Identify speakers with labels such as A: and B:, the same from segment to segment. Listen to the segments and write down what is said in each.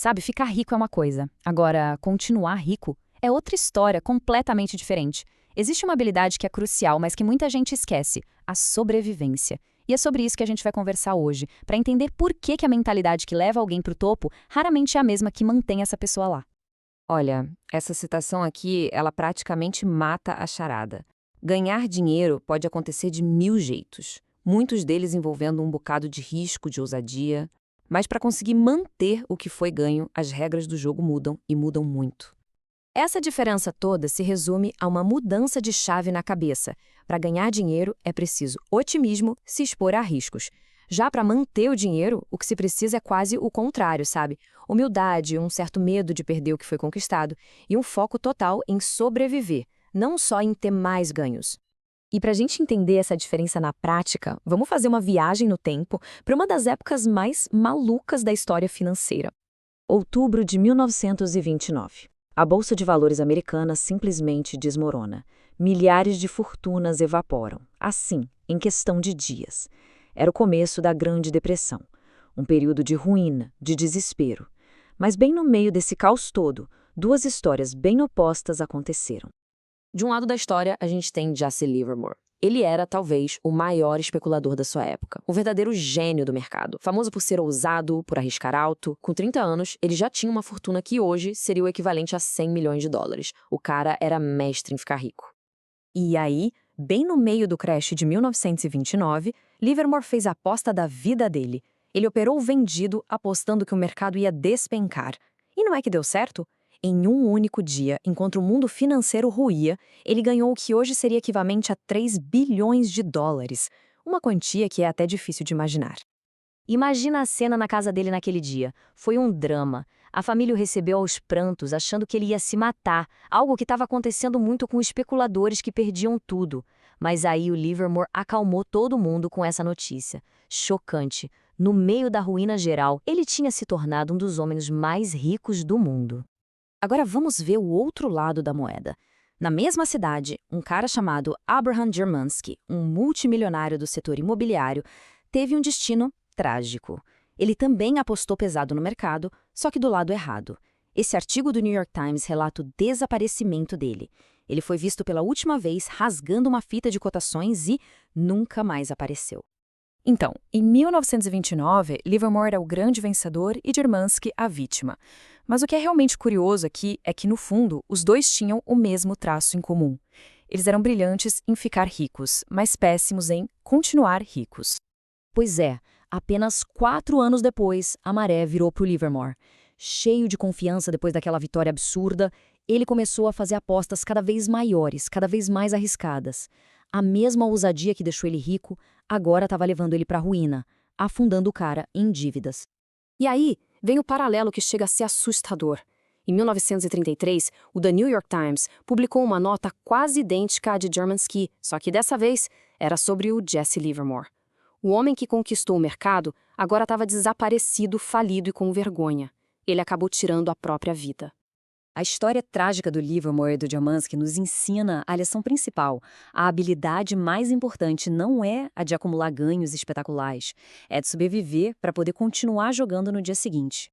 A: Sabe, ficar rico é uma coisa. Agora, continuar rico é outra história completamente diferente. Existe uma habilidade que é crucial, mas que muita gente esquece: a sobrevivência. E é sobre isso que a gente vai conversar hoje, para entender por que a mentalidade que leva alguém para o topo raramente é a mesma que mantém essa pessoa lá.
B: Olha, essa citação aqui, ela praticamente mata a charada. Ganhar dinheiro pode acontecer de 1000 jeitos, muitos deles envolvendo um bocado de risco, de ousadia. Mas para conseguir manter o que foi ganho, as regras do jogo mudam e mudam muito.
A: Essa diferença toda se resume a uma mudança de chave na cabeça. Para ganhar dinheiro, é preciso otimismo, se expor a riscos. Já para manter o dinheiro, o que se precisa é quase o contrário, sabe? Humildade, um certo medo de perder o que foi conquistado e um foco total em sobreviver, não só em ter mais ganhos. E para a gente entender essa diferença na prática, vamos fazer uma viagem no tempo para uma das épocas mais malucas da história financeira. Outubro de 1929. A Bolsa de Valores americana simplesmente desmorona. Milhares de fortunas evaporam, assim, em questão de dias. Era o começo da Grande Depressão, um período de ruína, de desespero. Mas bem no meio desse caos todo, duas histórias bem opostas aconteceram. De um lado da história, a gente tem Jesse Livermore. Ele era, talvez, o maior especulador da sua época, um verdadeiro gênio do mercado, famoso por ser ousado, por arriscar alto. Com 30 anos, ele já tinha uma fortuna que hoje seria o equivalente a 100 milhões de dólares. O cara era mestre em ficar rico. E aí, bem no meio do crash de 1929, Livermore fez a aposta da vida dele. Ele operou vendido, apostando que o mercado ia despencar. E não é que deu certo? Em um único dia, enquanto o mundo financeiro ruía, ele ganhou o que hoje seria equivalente a 3 bilhões de dólares, uma quantia que é até difícil de imaginar. Imagina a cena na casa dele naquele dia. Foi um drama. A família o recebeu aos prantos, achando que ele ia se matar, algo que estava acontecendo muito com especuladores que perdiam tudo. Mas aí o Livermore acalmou todo mundo com essa notícia. Chocante. No meio da ruína geral, ele tinha se tornado um dos homens mais ricos do mundo. Agora vamos ver o outro lado da moeda. Na mesma cidade, um cara chamado Abraham Germansky, um multimilionário do setor imobiliário, teve um destino trágico. Ele também apostou pesado no mercado, só que do lado errado. Esse artigo do New York Times relata o desaparecimento dele. Ele foi visto pela última vez rasgando uma fita de cotações e nunca mais apareceu. Então, em 1929, Livermore era o grande vencedor e Germansky a vítima. Mas o que é realmente curioso aqui é que, no fundo, os dois tinham o mesmo traço em comum. Eles eram brilhantes em ficar ricos, mas péssimos em continuar ricos. Pois é, apenas 4 anos depois, a maré virou para o Livermore. Cheio de confiança depois daquela vitória absurda, ele começou a fazer apostas cada vez maiores, cada vez mais arriscadas. A mesma ousadia que deixou ele rico, agora estava levando ele para a ruína, afundando o cara em dívidas. E aí, vem o paralelo que chega a ser assustador. Em 1933, o The New York Times publicou uma nota quase idêntica à de Germansky, só que dessa vez era sobre o Jesse Livermore. O homem que conquistou o mercado agora estava desaparecido, falido e com vergonha. Ele acabou tirando a própria vida. A história trágica do Livermore e do Germansky nos ensina a lição principal. A habilidade mais importante não é a de acumular ganhos espetaculares, é de sobreviver para poder continuar jogando no dia seguinte.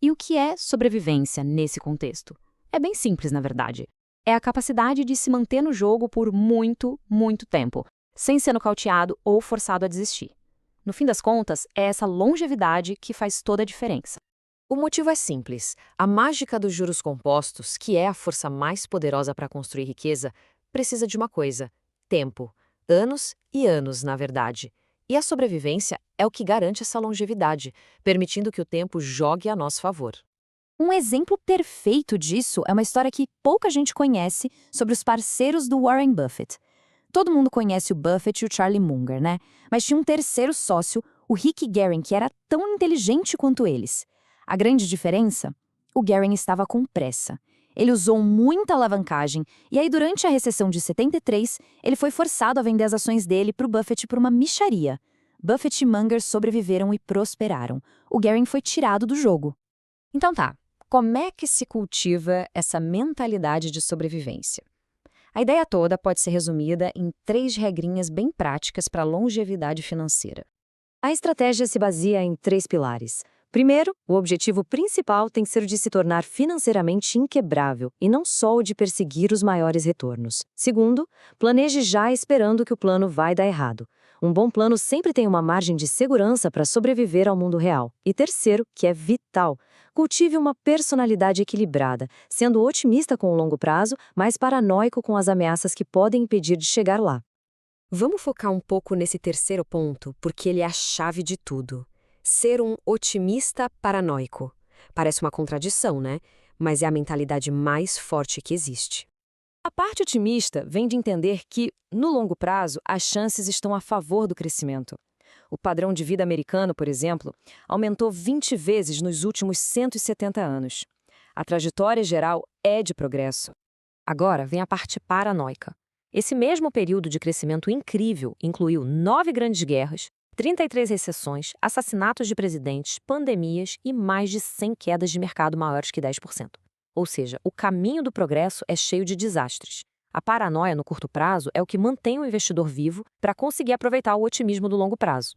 A: E o que é sobrevivência nesse contexto? É bem simples, na verdade. É a capacidade de se manter no jogo por muito, muito tempo, sem ser nocauteado ou forçado a desistir. No fim das contas, é essa longevidade que faz toda a diferença. O motivo é simples. A mágica dos juros compostos, que é a força mais poderosa para construir riqueza, precisa de uma coisa: tempo. Anos e anos, na verdade. E a sobrevivência é o que garante essa longevidade, permitindo que o tempo jogue a nosso favor. Um exemplo perfeito disso é uma história que pouca gente conhece sobre os parceiros do Warren Buffett. Todo mundo conhece o Buffett e o Charlie Munger, né? Mas tinha um terceiro sócio, o Rick Guerin, que era tão inteligente quanto eles. A grande diferença? O Guerin estava com pressa. Ele usou muita alavancagem e aí durante a recessão de 73, ele foi forçado a vender as ações dele para o Buffett por uma mixaria. Buffett e Munger sobreviveram e prosperaram. O Guerin foi tirado do jogo. Então tá, como é que se cultiva essa mentalidade de sobrevivência? A ideia toda pode ser resumida em 3 regrinhas bem práticas para a longevidade financeira. A estratégia se baseia em 3 pilares: Primeiro, o objetivo principal tem que ser o de se tornar financeiramente inquebrável e não só o de perseguir os maiores retornos. Segundo, planeje já esperando que o plano vai dar errado. Um bom plano sempre tem uma margem de segurança para sobreviver ao mundo real. E terceiro, que é vital, cultive uma personalidade equilibrada, sendo otimista com o longo prazo, mas paranoico com as ameaças que podem impedir de chegar lá.
B: Vamos focar um pouco nesse terceiro ponto, porque ele é a chave de tudo. Ser um otimista paranoico. Parece uma contradição, né? Mas é a mentalidade mais forte que existe.
A: A parte otimista vem de entender que, no longo prazo, as chances estão a favor do crescimento. O padrão de vida americano, por exemplo, aumentou 20 vezes nos últimos 170 anos. A trajetória geral é de progresso. Agora vem a parte paranoica. Esse mesmo período de crescimento incrível incluiu 9 grandes guerras, 33 recessões, assassinatos de presidentes, pandemias e mais de 100 quedas de mercado maiores que 10%. Ou seja, o caminho do progresso é cheio de desastres. A paranoia no curto prazo é o que mantém o investidor vivo para conseguir aproveitar o otimismo do longo prazo.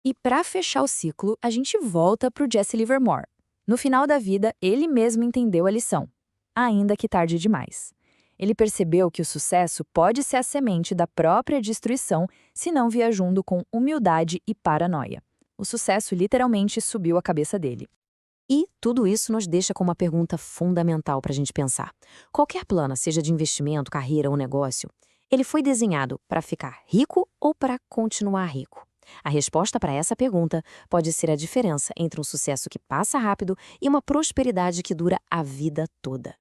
C: E para fechar o ciclo, a gente volta para o Jesse Livermore. No final da vida, ele mesmo entendeu a lição, ainda que tarde demais. Ele percebeu que o sucesso pode ser a semente da própria destruição se não vier junto com humildade e paranoia. O sucesso literalmente subiu a cabeça dele.
A: E tudo isso nos deixa com uma pergunta fundamental para a gente pensar. Qualquer plano, seja de investimento, carreira ou negócio, ele foi desenhado para ficar rico ou para continuar rico? A resposta para essa pergunta pode ser a diferença entre um sucesso que passa rápido e uma prosperidade que dura a vida toda.